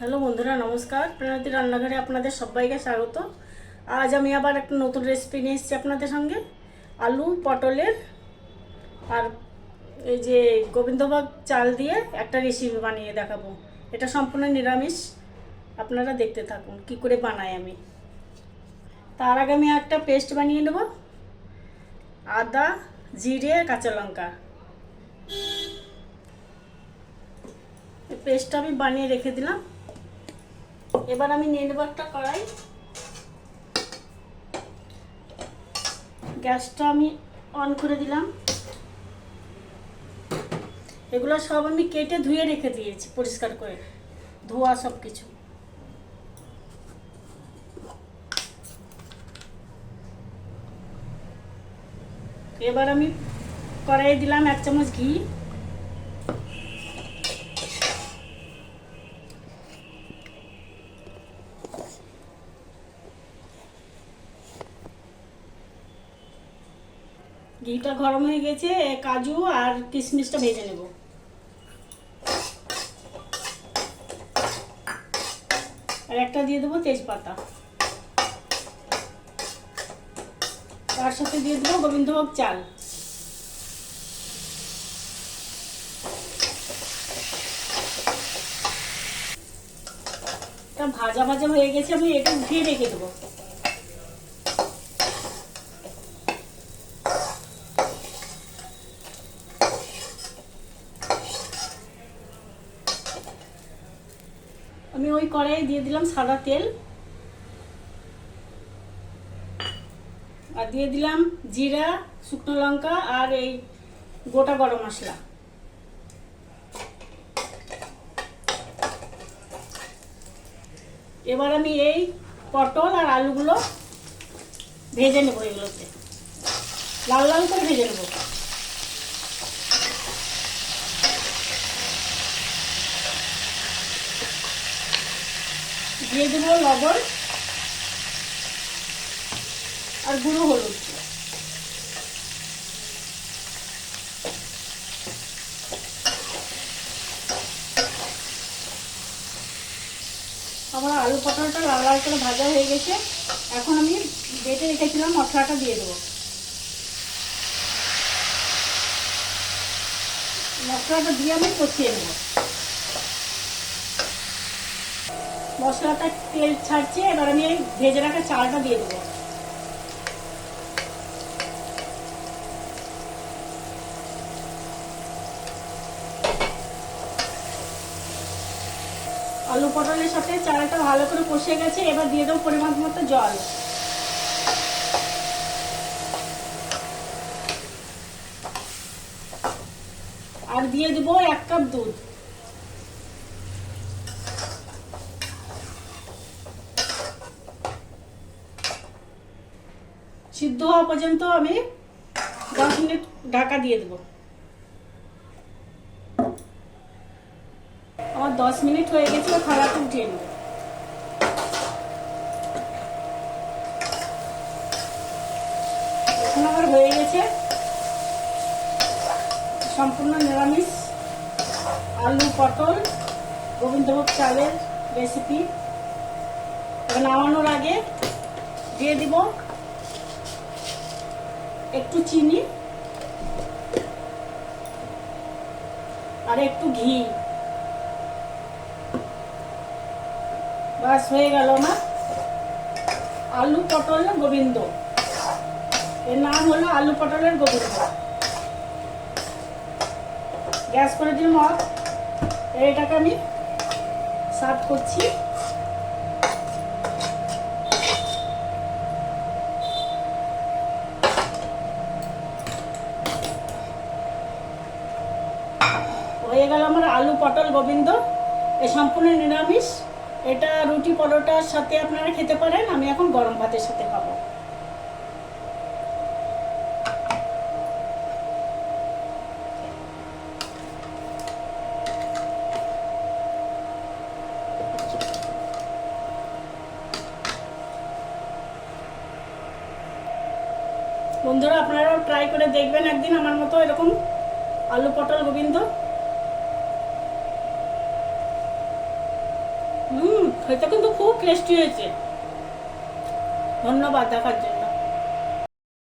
Hello বন্ধুরা, নমস্কার। প্রণতি রান্নাঘরে আপনাদের সবাইকে স্বাগত। আজ আমি আবার একটা নতুন রেসিপি নিয়ে এসেছি আপনাদের সঙ্গে। আলু পটলের আর এই যে গোবিন্দভোগ চাল দিয়ে একটা রেসিপি বানিয়ে দেখাবো। এটা সম্পূর্ণ নিরামিষ। আপনারা দেখতে থাকুন কি করে বানাই আমি। তার আগে আমি একটা পেস্ট বানিয়ে নেব। আদা, জিরে, কাঁচা লঙ্কা, এই পেস্টটা আমি বানিয়ে রেখে দিলাম। এবার আমি নিয়ে নেব একটা কড়াই। গ্যাসটা আমি অন করে দিলাম। এগুলো সব আমি কেটে ধুয়ে রেখে দিয়েছি, পরিষ্কার করে ধোয়া সব কিছু। এবার আমি কড়াইয়ে দিলাম 1 চামচ ঘি। ঘিটা গরম হয়ে গেছে, কাজু আর কিশমিশটা ভেজে নেব। আর একটা দিয়ে দেবো তেজপাতা। তার সাথে দিয়ে দেবো গোবিন্দভোগ চাল। এটা ভাজা ভাজা হয়ে গেছে, আমি এটা উঠিয়ে রেখে দেবো। আমি ওই কড়াইয়ে দিয়ে দিলাম সাদা তেল, আর দিয়ে দিলাম জিরা, শুকনো লঙ্কা আর এই গোটা গরম মশলা। এবার আমি এই পটল আর আলুগুলো ভেজে নেবো। এগুলোতে লাল লাল করে ভেজে নেবো। দিয়ে দেবো লবণ আর গুঁড়ো হলুদ। আমার আলু পটলটা লাল লাল করে ভাজা হয়ে গেছে। এখন আমি বেটে রেখেছিলাম মশলাটা দিয়ে দেবো। মশলাটা দিয়ে আমি কষিয়ে নেব। মশলাটা তেল ছাড়ছে, এবার আমি এই ভেজে রাখা চালটা দিয়ে দেবো। আলু পটলের সাথে চালটা ভালো করে কষে গেছে। এবার দিয়ে দেবো পরিমাণ মতো জল। আর দিয়ে দেবো 1 কাপ দুধ। সিদ্ধ হওয়া পর্যন্ত আমি 10 মিনিট ঢাকা দিয়ে দেবো। আমার 10 মিনিট হয়ে গেছে, থালাটা উঠিয়ে নেব। এখন আমার হয়ে গেছে সম্পূর্ণ নিরামিষ আলু পটল গোবিন্দভোগ চালের রেসিপি। নামানোর আগে দিয়ে দিব একটু চিনি আর একটু ঘি। বাস হয়ে গেল না আলু পটলের গোবিন্দ। এর নাম হলো আলু পটলের গোবিন্দ। গ্যাস করে দিলাম অফ। এটাকে আমি সার্ভ করছি। হয়ে গেল আমার আলু পটল গোবিন্দ। এ সম্পূর্ণ নিরামিষ। এটা রুটি পরোটার সাথে আপনারা খেতে পারেন। আমি এখন গরম ভাতের সাথে খাবো। বন্ধুরা, আপনারাও ট্রাই করে দেখবেন একদিন আমার মতো এরকম আলু পটল গোবিন্দ। খেতে কিন্তু খুব টেস্টি হয়েছে। ধন্যবাদ দেখার জন্য।